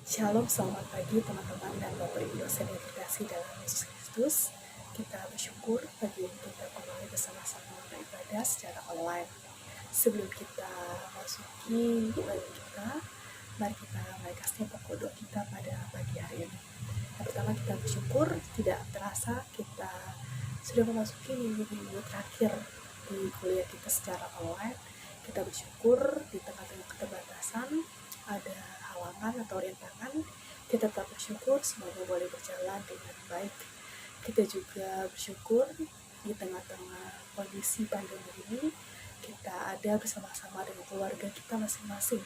Shalom, selamat pagi teman-teman dan Bapak Ibu dosen yang terkasih dalam Yesus Kristus. Kita bersyukur pagi ini kita kembali bersama-sama beribadah secara online. Sebelum kita masuki ibadah kita, mari kita naikkan setiap pokok doa kita pada pagi hari ini. Yang pertama kita bersyukur, tidak terasa kita sudah memasuki minggu-minggu terakhir di kuliah kita secara online. Kita bersyukur di tengah-tengah keterbatasan ada halangan atau rintangan, kita tetap bersyukur semuanya boleh berjalan dengan baik. Kita juga bersyukur di tengah-tengah kondisi pandemi ini, kita ada bersama-sama dengan keluarga kita masing-masing.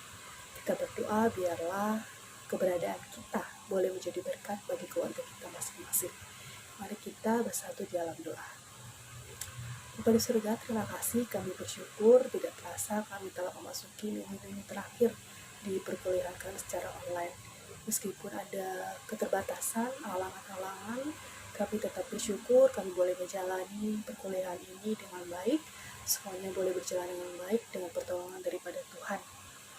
Kita berdoa biarlah keberadaan kita boleh menjadi berkat bagi keluarga kita masing-masing. Mari kita bersatu dalam doa. Bapa di surga, terima kasih, kami bersyukur tidak terasa kami telah memasuki minggu-minggu terakhir di perkuliahan kami secara online. Meskipun ada keterbatasan, halangan-halangan, kami tetap bersyukur kami boleh menjalani perkuliahan ini dengan baik. Semuanya boleh berjalan dengan baik dengan pertolongan daripada Tuhan.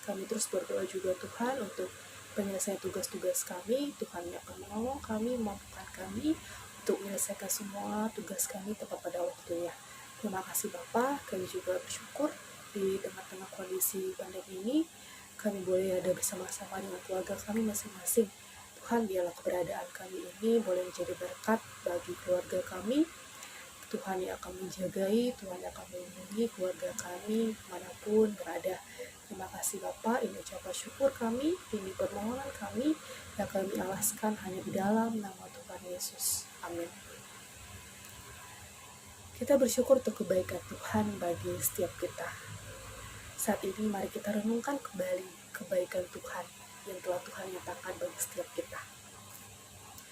Kami terus berdoa juga Tuhan untuk penyelesaian tugas-tugas kami. Tuhan yang akan menolong kami, memampukan kami untuk menyelesaikan semua tugas kami tepat pada waktunya. Terima kasih Bapa, kami juga bersyukur di tengah-tengah kondisi pandemi ini, kami boleh ada bersama-sama dengan keluarga kami masing-masing. Tuhan, biarlah keberadaan kami ini boleh menjadi berkat bagi keluarga kami. Tuhan yang akan menjagai, Tuhan yang akan melindungi keluarga kami manapun berada. Terima kasih Bapa, ini ucapan syukur kami, ini permohonan kami yang kami alaskan hanya di dalam nama Tuhan Yesus. Amin. Kita bersyukur untuk kebaikan Tuhan bagi setiap kita. Saat ini mari kita renungkan kembali kebaikan Tuhan yang telah Tuhan nyatakan bagi setiap kita.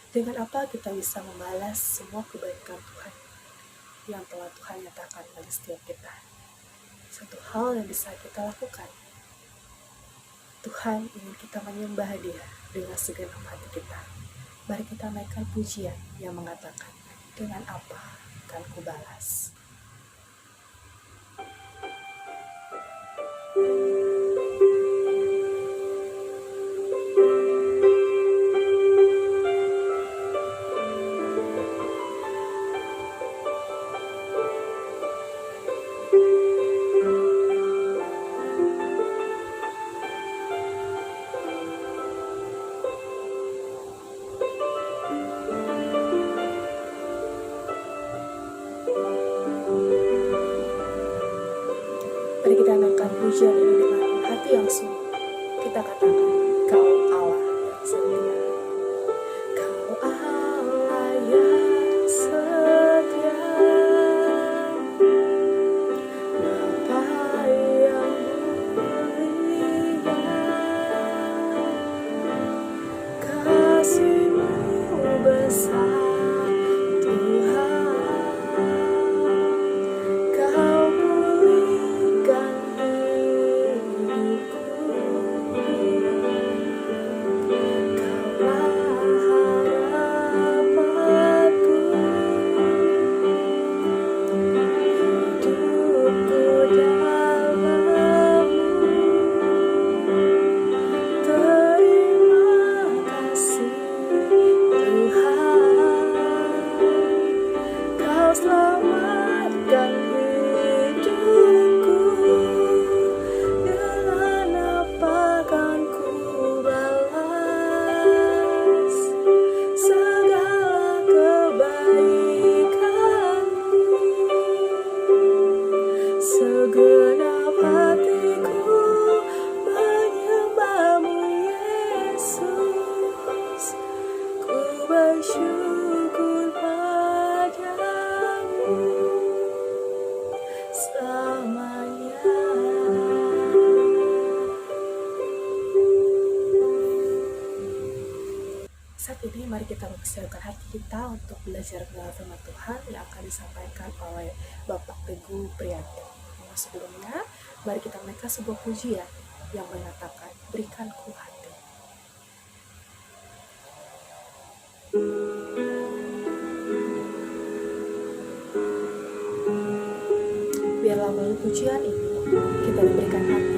Dengan apa kita bisa membalas semua kebaikan Tuhan yang telah Tuhan nyatakan bagi setiap kita? Satu hal yang bisa kita lakukan, Tuhan ingin kita menyembah Dia dengan segenap hati kita. Mari kita naikkan pujian yang mengatakan, dengan apa akan kubalas. Mari kita naikkan pujian ini dengan hati yang sungguh. Kita katakan, Kau Allah yang setia. Kau Allah yang setia. Bapa yang mulia. Kasih-Mu besar. Saat ini mari kita mempersiapkan hati kita untuk belajar firman Tuhan yang akan disampaikan oleh Bapak Teguh Prianto. Namun sebelumnya, mari kita menaikkan sebuah pujian yang mengatakan, berikanku hati. Biarlah melalui pujian ini, kita diberikan hati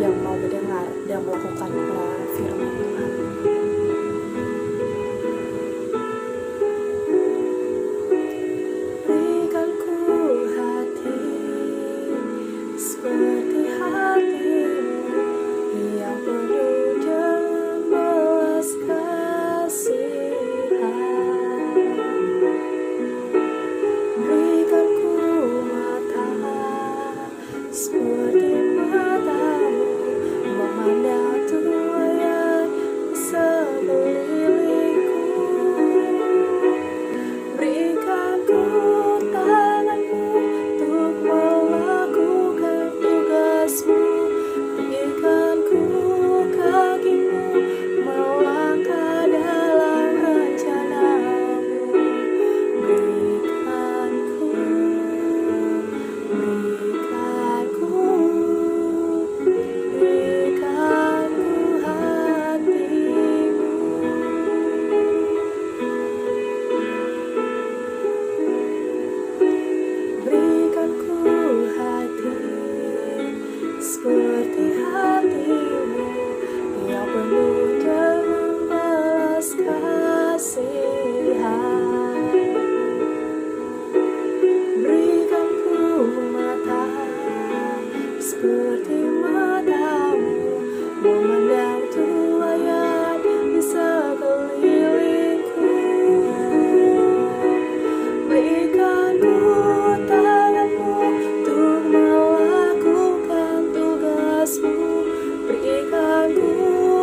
yang mau mendengar dan melakukan firman Tuhan. seperti matamu memandang tuayan di sekelilingku. Berikan ku tanganmu untuk melakukan tugasmu. Berikan ku kakimu melangkah dalam rencanamu. Berikan ku hatimu. Berikan ku hati seperti hatimu yang penuh dengan belas kasihan. Berikan ku mata seperti matamu memandang tuayan di sekelilingku. Berikan ku tanganmu untuk melakukan tugasmu. Berikan ku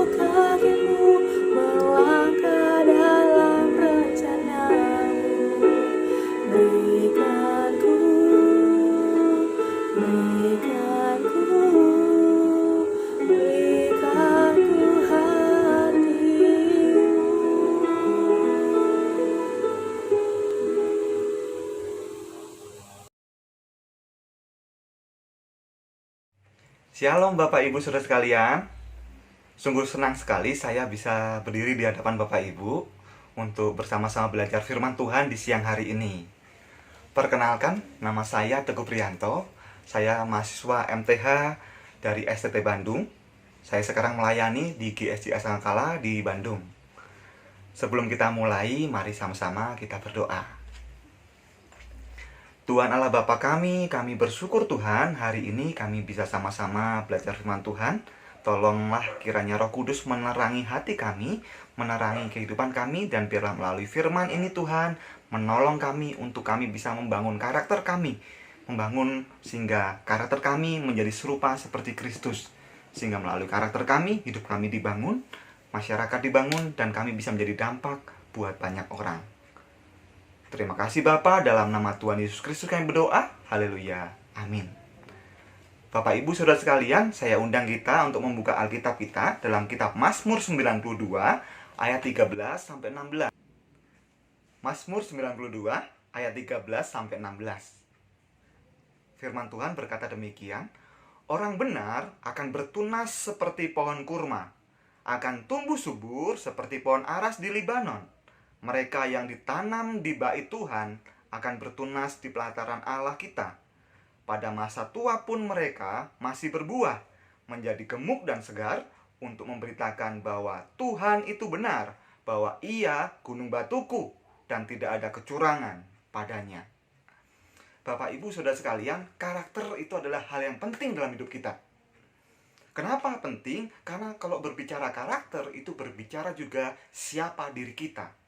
kakimu melangkah dalam rencanamu. Berikan ku hatimu. Shalom Bapak Ibu Saudara sekalian. Sungguh senang sekali saya bisa berdiri di hadapan Bapak Ibu untuk bersama-sama belajar firman Tuhan di siang hari ini. Perkenalkan, nama saya Teguh Priyanto. Saya mahasiswa MTH dari STT Bandung. Saya sekarang melayani di GSJ Sangkala di Bandung. Sebelum kita mulai, mari sama-sama kita berdoa. Tuhan Allah Bapa kami bersyukur Tuhan, hari ini kami bisa sama-sama belajar firman Tuhan. Tolonglah kiranya Roh Kudus menerangi hati kami, menerangi kehidupan kami, dan biarlah melalui firman ini Tuhan, menolong kami untuk kami bisa membangun karakter kami, membangun sehingga karakter kami menjadi serupa seperti Kristus. Sehingga melalui karakter kami, hidup kami dibangun, masyarakat dibangun, dan kami bisa menjadi dampak buat banyak orang. Terima kasih Bapa, dalam nama Tuhan Yesus Kristus kami berdoa. Haleluya. Amin. Bapak Ibu Saudara sekalian, saya undang kita untuk membuka Alkitab kita dalam kitab Mazmur 92 ayat 13 sampai 16. Mazmur 92 ayat 13 sampai 16. Firman Tuhan berkata demikian, orang benar akan bertunas seperti pohon kurma, akan tumbuh subur seperti pohon aras di Libanon. Mereka yang ditanam di bait Tuhan akan bertunas di pelataran Allah kita. Pada masa tua pun mereka masih berbuah, menjadi gemuk dan segar untuk memberitakan bahwa Tuhan itu benar, bahwa Ia gunung batuku dan tidak ada kecurangan padanya. Bapak Ibu Saudara sekalian, karakter itu adalah hal yang penting dalam hidup kita. Kenapa penting? Karena kalau berbicara karakter itu berbicara juga siapa diri kita.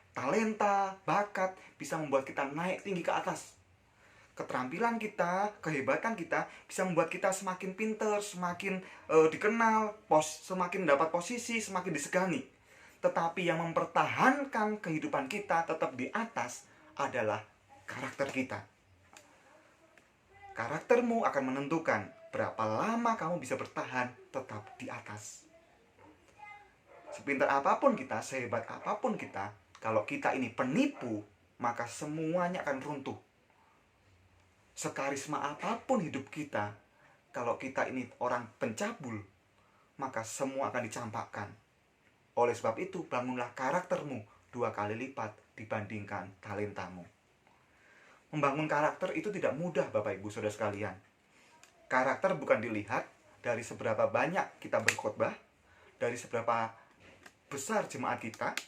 Talenta, bakat bisa membuat kita naik tinggi ke atas. Keterampilan kita, kehebatan kita bisa membuat kita semakin pintar, semakin dikenal, semakin dapat posisi, semakin disegani. Tetapi yang mempertahankan kehidupan kita tetap di atas adalah karakter kita. Karaktermu akan menentukan berapa lama kamu bisa bertahan tetap di atas. Sepintar apapun kita, sehebat apapun kita, kalau kita ini penipu, maka semuanya akan runtuh. Sekarisma apapun hidup kita, kalau kita ini orang pencabul, maka semua akan dicampakkan. Oleh sebab itu, bangunlah karaktermu 2 kali lipat dibandingkan talentamu. Membangun karakter itu tidak mudah, Bapak Ibu Saudara sekalian. Karakter bukan dilihat dari seberapa banyak kita berkhotbah, dari seberapa besar jemaat kita,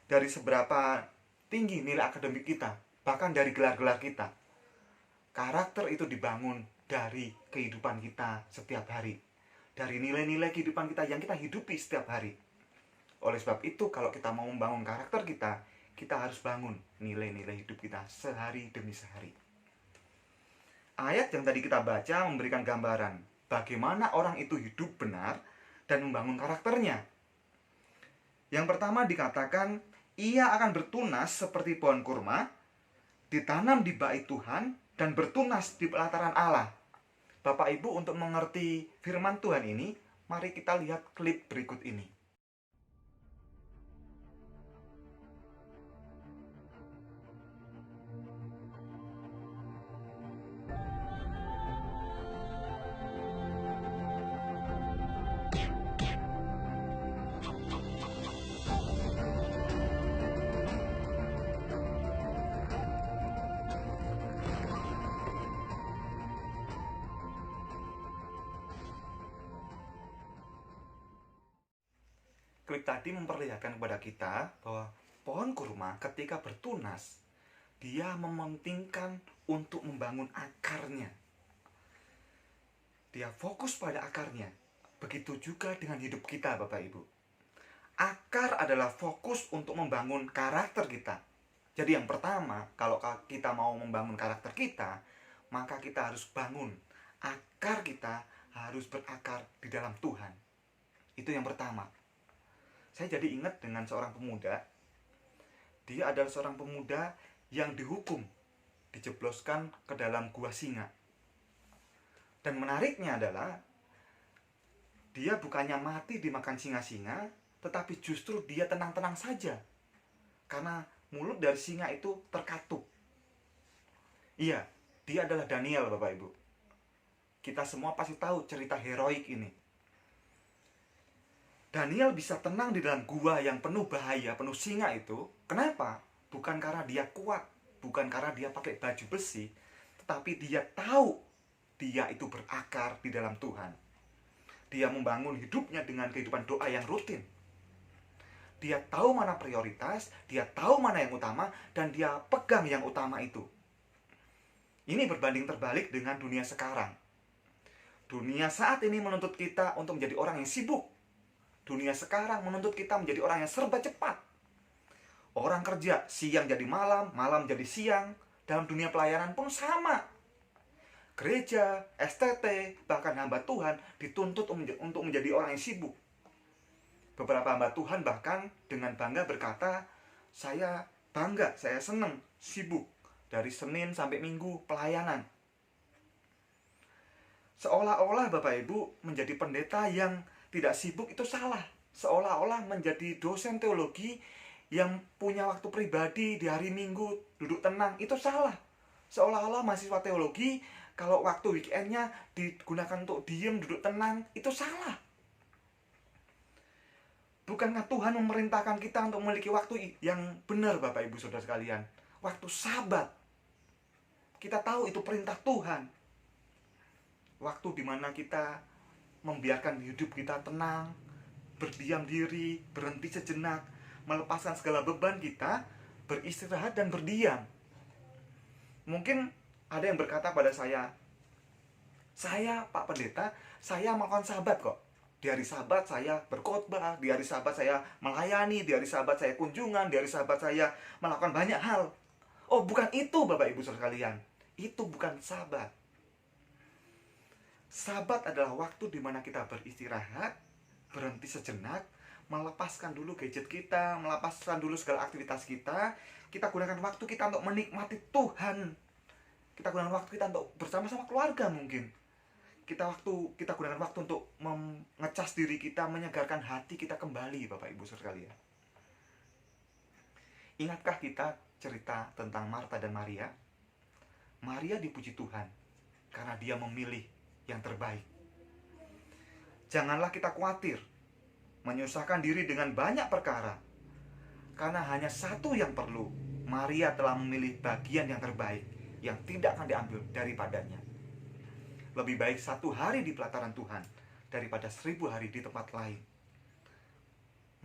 dari seberapa tinggi nilai akademik kita, bahkan dari gelar-gelar kita. Karakter itu dibangun dari kehidupan kita setiap hari, dari nilai-nilai kehidupan kita yang kita hidupi setiap hari. Oleh sebab itu, kalau kita mau membangun karakter kita harus bangun nilai-nilai hidup kita sehari demi sehari. Ayat yang tadi kita baca memberikan gambaran bagaimana orang itu hidup benar dan membangun karakternya. Yang pertama dikatakan, ia akan bertunas seperti pohon kurma, ditanam di bait Tuhan, dan bertunas di pelataran Allah. Bapak Ibu, untuk mengerti firman Tuhan ini, mari kita lihat klip berikut ini. Klip tadi memperlihatkan kepada kita bahwa pohon kurma ketika bertunas, dia mementingkan untuk membangun akarnya. Dia fokus pada akarnya. Begitu juga dengan hidup kita, Bapak Ibu. Akar adalah fokus untuk membangun karakter kita. Jadi yang pertama, kalau kita mau membangun karakter kita, maka kita harus bangun. Akar kita harus berakar di dalam Tuhan. Itu yang pertama. Saya jadi ingat dengan seorang pemuda. Dia adalah seorang pemuda yang dihukum, dijebloskan ke dalam gua singa. Dan menariknya adalah, dia bukannya mati dimakan singa-singa, tetapi justru dia tenang-tenang saja. Karena mulut dari singa itu terkatup. Iya, dia adalah Daniel, Bapak Ibu. Kita semua pasti tahu cerita heroik ini. Daniel bisa tenang di dalam gua yang penuh bahaya, penuh singa itu. Kenapa? Bukan karena dia kuat, bukan karena dia pakai baju besi, tetapi dia tahu dia itu berakar di dalam Tuhan. Dia membangun hidupnya dengan kehidupan doa yang rutin. Dia tahu mana prioritas, dia tahu mana yang utama, dan dia pegang yang utama itu. Ini berbanding terbalik dengan dunia sekarang. Dunia saat ini menuntut kita untuk menjadi orang yang sibuk. Dunia sekarang menuntut kita menjadi orang yang serba cepat. Orang kerja siang jadi malam, malam jadi siang. Dalam dunia pelayanan pun sama. Gereja, STT, bahkan hamba Tuhan dituntut untuk menjadi orang yang sibuk. Beberapa hamba Tuhan bahkan dengan bangga berkata, saya bangga, saya senang, sibuk. Dari Senin sampai Minggu pelayanan. Seolah-olah Bapak Ibu menjadi pendeta yang tidak sibuk itu salah. Seolah-olah menjadi dosen teologi yang punya waktu pribadi di hari Minggu duduk tenang itu salah. Seolah-olah mahasiswa teologi kalau waktu weekendnya digunakan untuk diem duduk tenang itu salah. Bukankah Tuhan memerintahkan kita untuk memiliki waktu yang benar, Bapak Ibu Saudara sekalian? Waktu Sabat. Kita tahu itu perintah Tuhan. Waktu dimana kita membiarkan hidup kita tenang, berdiam diri, berhenti sejenak, melepaskan segala beban kita, beristirahat dan berdiam. Mungkin ada yang berkata pada saya Pak Pendeta, saya melakukan Sabat kok. Di hari Sabat saya berkhotbah, di hari Sabat saya melayani, di hari Sabat saya kunjungan, di hari Sabat saya melakukan banyak hal. Oh, bukan itu Bapak Ibu Saudara sekalian. Itu bukan Sabat. Sabat adalah waktu di mana kita beristirahat, berhenti sejenak, melepaskan dulu gadget kita, melepaskan dulu segala aktivitas kita. Kita gunakan waktu kita untuk menikmati Tuhan. Kita gunakan waktu kita untuk bersama-sama keluarga mungkin. Kita gunakan waktu untuk mengecas diri kita, menyegarkan hati kita kembali, Bapak Ibu Saudara sekalian. Ingatkah kita cerita tentang Marta dan Maria? Maria dipuji Tuhan karena dia memilih yang terbaik. Janganlah kita khawatir menyusahkan diri dengan banyak perkara, karena hanya satu yang perlu. Maria telah memilih bagian yang terbaik yang tidak akan diambil daripadanya. Lebih baik 1 hari di pelataran Tuhan daripada 1000 hari di tempat lain.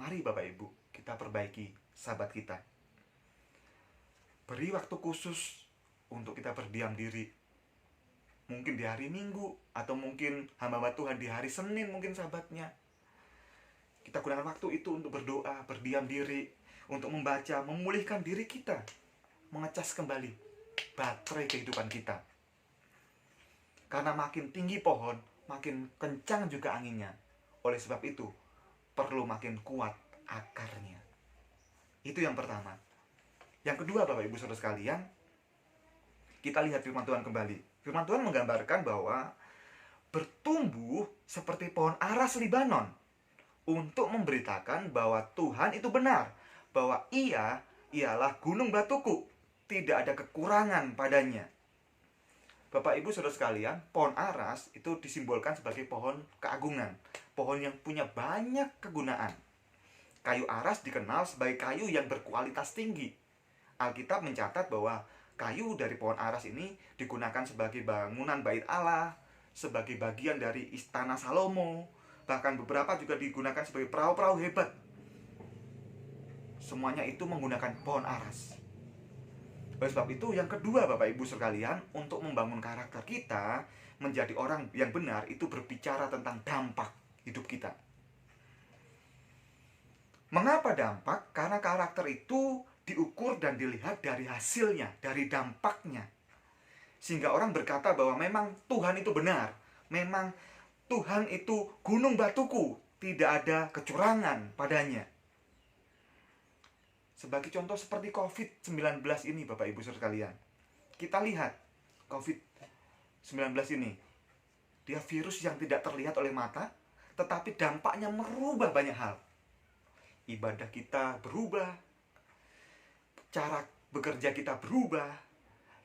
Mari Bapak Ibu, kita perbaiki Sabat kita. Beri waktu khusus untuk kita berdiam diri. Mungkin di hari Minggu, atau mungkin hamba Tuhan di hari Senin, mungkin Sabatnya. Kita gunakan waktu itu untuk berdoa, berdiam diri, untuk membaca, memulihkan diri kita, mengecas kembali baterai kehidupan kita. Karena makin tinggi pohon, makin kencang juga anginnya. Oleh sebab itu, perlu makin kuat akarnya. Itu yang pertama. Yang kedua, Bapak Ibu Saudara sekalian, kita lihat firman Tuhan kembali. Firman Tuhan menggambarkan bahwa bertumbuh seperti pohon aras Libanon untuk memberitakan bahwa Tuhan itu benar, bahwa Ia ialah gunung batuku, tidak ada kekurangan padanya. Bapak Ibu Saudara sekalian, pohon aras itu disimbolkan sebagai pohon keagungan, pohon yang punya banyak kegunaan. Kayu aras dikenal sebagai kayu yang berkualitas tinggi. Alkitab mencatat bahwa kayu dari pohon aras ini digunakan sebagai bangunan bait Allah, sebagai bagian dari istana Salomo, bahkan beberapa juga digunakan sebagai perahu-perahu hebat. Semuanya itu menggunakan pohon aras. Oleh sebab itu, yang kedua Bapak Ibu sekalian, untuk membangun karakter kita menjadi orang yang benar, itu berbicara tentang dampak hidup kita. Mengapa dampak? Karena karakter itu diukur dan dilihat dari hasilnya, dari dampaknya. Sehingga orang berkata bahwa memang Tuhan itu benar, memang Tuhan itu gunung batuku, tidak ada kecurangan padanya. Sebagai contoh seperti COVID-19 ini, Bapak Ibu Saudara sekalian. Kita lihat COVID-19 ini. Dia virus yang tidak terlihat oleh mata, tetapi dampaknya merubah banyak hal. Ibadah kita berubah, cara bekerja kita berubah,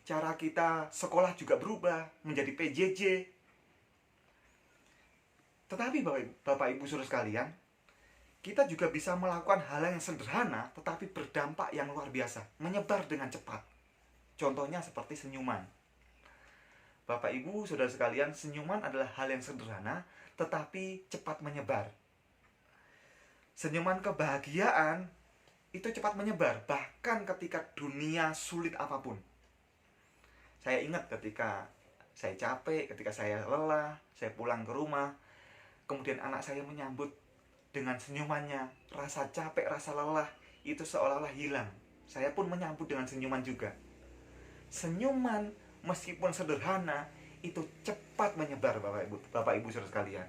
cara kita sekolah juga berubah menjadi PJJ. Tetapi Bapak Ibu Saudara sekalian, kita juga bisa melakukan hal yang sederhana tetapi berdampak yang luar biasa, menyebar dengan cepat. Contohnya seperti senyuman. Bapak Ibu Saudara sekalian, senyuman adalah hal yang sederhana tetapi cepat menyebar. Senyuman kebahagiaan itu cepat menyebar, bahkan ketika dunia sulit apapun. Saya ingat ketika saya capek, ketika saya lelah, saya pulang ke rumah, kemudian anak saya menyambut dengan senyumannya, rasa capek, rasa lelah itu seolah-olah hilang. Saya pun menyambut dengan senyuman juga. Senyuman meskipun sederhana itu cepat menyebar, Bapak Ibu Saudara sekalian.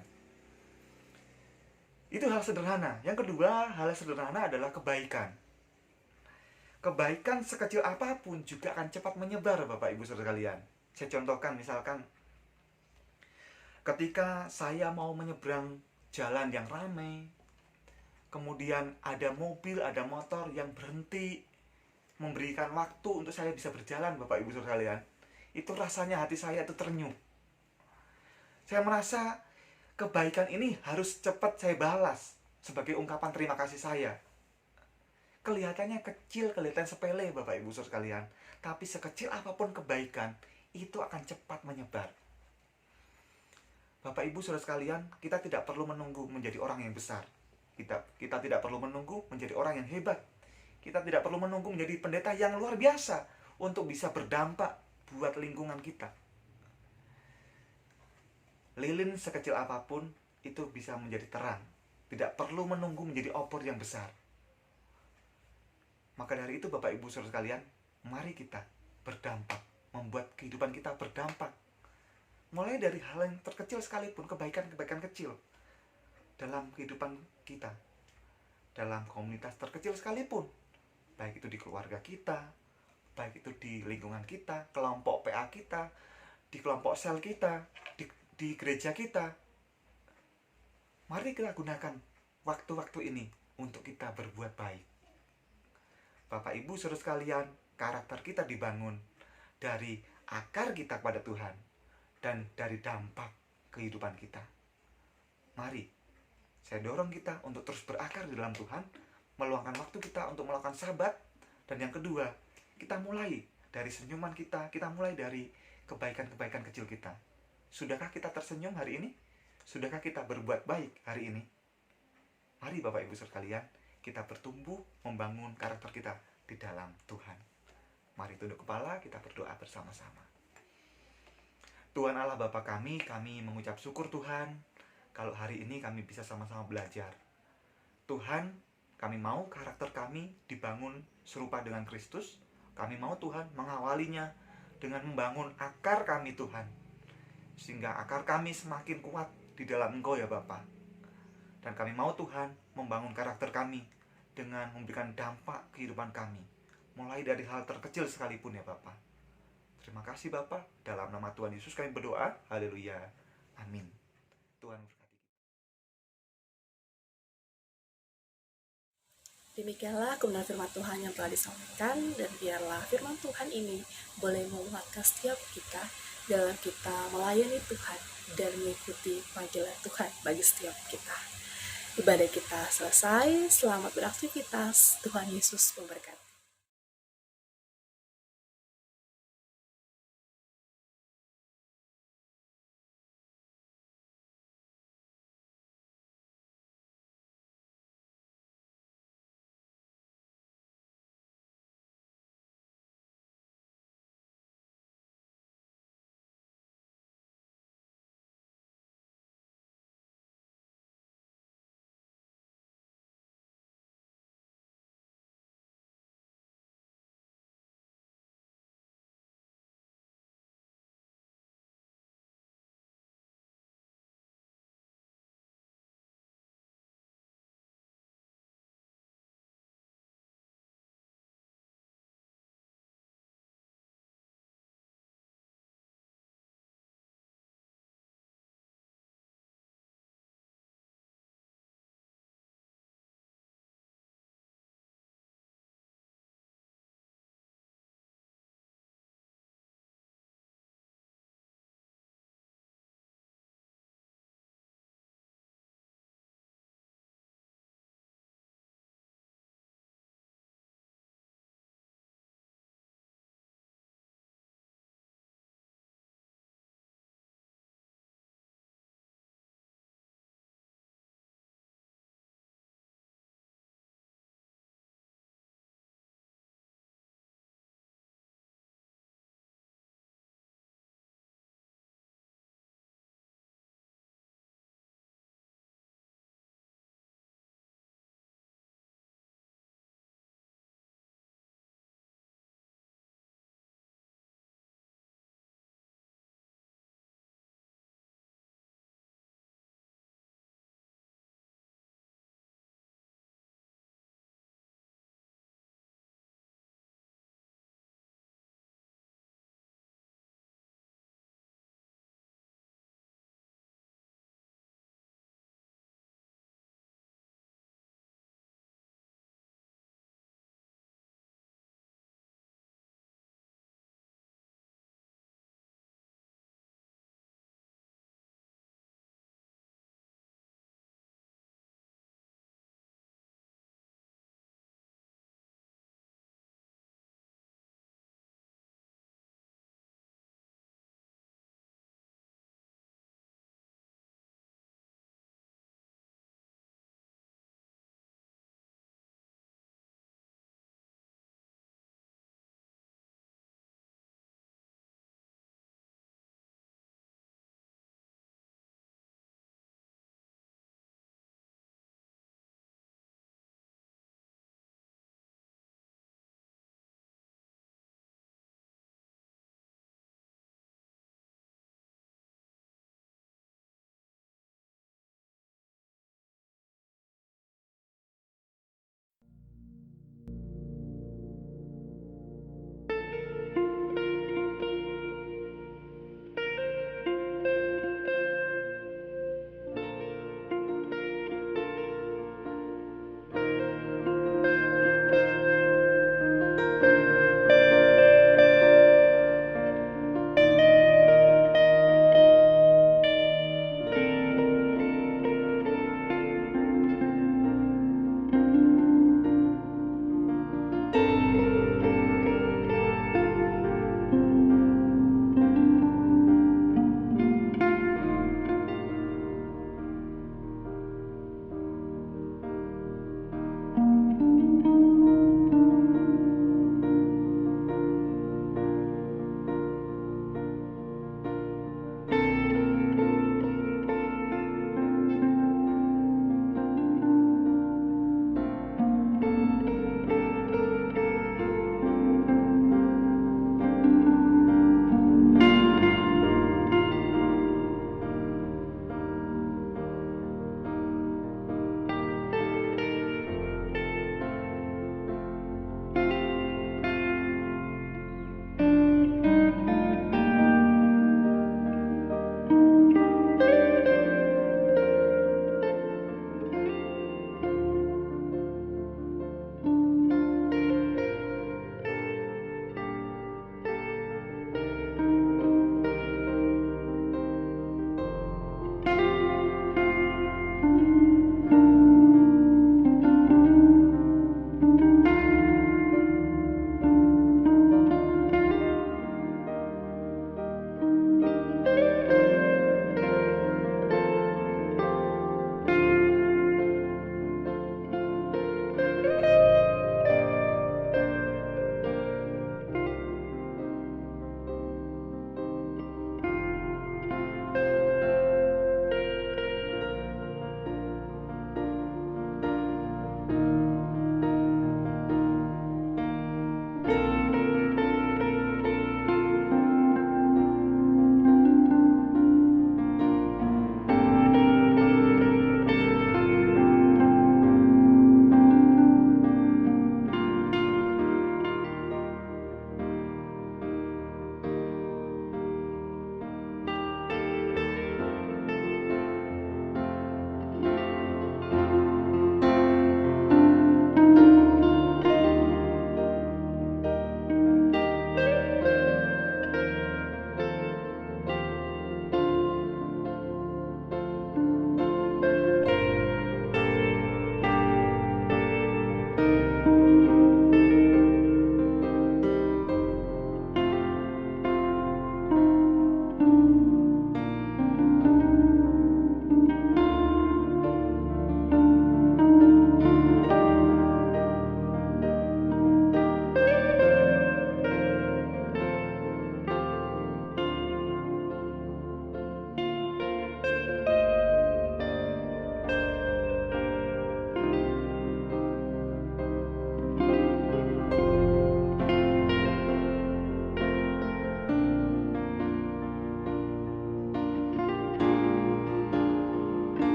Itu hal sederhana. Yang kedua, hal sederhana adalah kebaikan. Kebaikan sekecil apapun juga akan cepat menyebar, Bapak Ibu Saudara sekalian. Saya contohkan, misalkan ketika saya mau menyeberang jalan yang ramai, kemudian ada mobil, ada motor yang berhenti memberikan waktu untuk saya bisa berjalan, Bapak Ibu Saudara sekalian. Itu rasanya hati saya itu terenyuh. Saya merasa kebaikan ini harus cepat saya balas sebagai ungkapan terima kasih saya. Kelihatannya kecil, kelihatan sepele, Bapak Ibu Saudara sekalian, tapi sekecil apapun kebaikan itu akan cepat menyebar. Bapak Ibu Saudara sekalian, kita tidak perlu menunggu menjadi orang yang besar. Kita tidak perlu menunggu menjadi orang yang hebat. Kita tidak perlu menunggu menjadi pendeta yang luar biasa untuk bisa berdampak buat lingkungan kita. Lilin sekecil apapun itu bisa menjadi terang. Tidak perlu menunggu menjadi obor yang besar. Maka dari itu Bapak Ibu Saudara sekalian, mari kita berdampak, membuat kehidupan kita berdampak. Mulai dari hal yang terkecil sekalipun, kebaikan-kebaikan kecil dalam kehidupan kita, dalam komunitas terkecil sekalipun, baik itu di keluarga kita, baik itu di lingkungan kita, kelompok PA kita, di kelompok sel kita, di gereja kita. Mari kita gunakan waktu-waktu ini untuk kita berbuat baik. Bapak Ibu Saudara sekalian, karakter kita dibangun dari akar kita kepada Tuhan dan dari dampak kehidupan kita. Mari, saya dorong kita untuk terus berakar di dalam Tuhan, meluangkan waktu kita untuk melakukan sahabat. Dan yang kedua, kita mulai dari senyuman kita mulai dari kebaikan-kebaikan kecil kita. Sudahkah kita tersenyum hari ini? Sudahkah kita berbuat baik hari ini? Mari Bapak Ibu sekalian, kita bertumbuh membangun karakter kita di dalam Tuhan. Mari tunduk kepala, kita berdoa bersama-sama. Tuhan Allah Bapa kami mengucap syukur Tuhan, kalau hari ini kami bisa sama-sama belajar. Tuhan, kami mau karakter kami dibangun serupa dengan Kristus. Kami mau Tuhan mengawalinya dengan membangun akar kami Tuhan, sehingga akar kami semakin kuat di dalam Engkau ya Bapa. Dan kami mau Tuhan membangun karakter kami dengan memberikan dampak kehidupan kami, mulai dari hal terkecil sekalipun ya Bapa. Terima kasih Bapa, dalam nama Tuhan Yesus kami berdoa, haleluya, amin. Tuhan berkati. Demikianlah kebenaran firman Tuhan yang telah disampaikan, dan biarlah firman Tuhan ini boleh menguatkan setiap kita dalam kita melayani Tuhan dan mengikuti panggilan Tuhan bagi setiap kita. Ibadah kita selesai, selamat beraktivitas, Tuhan Yesus memberkati.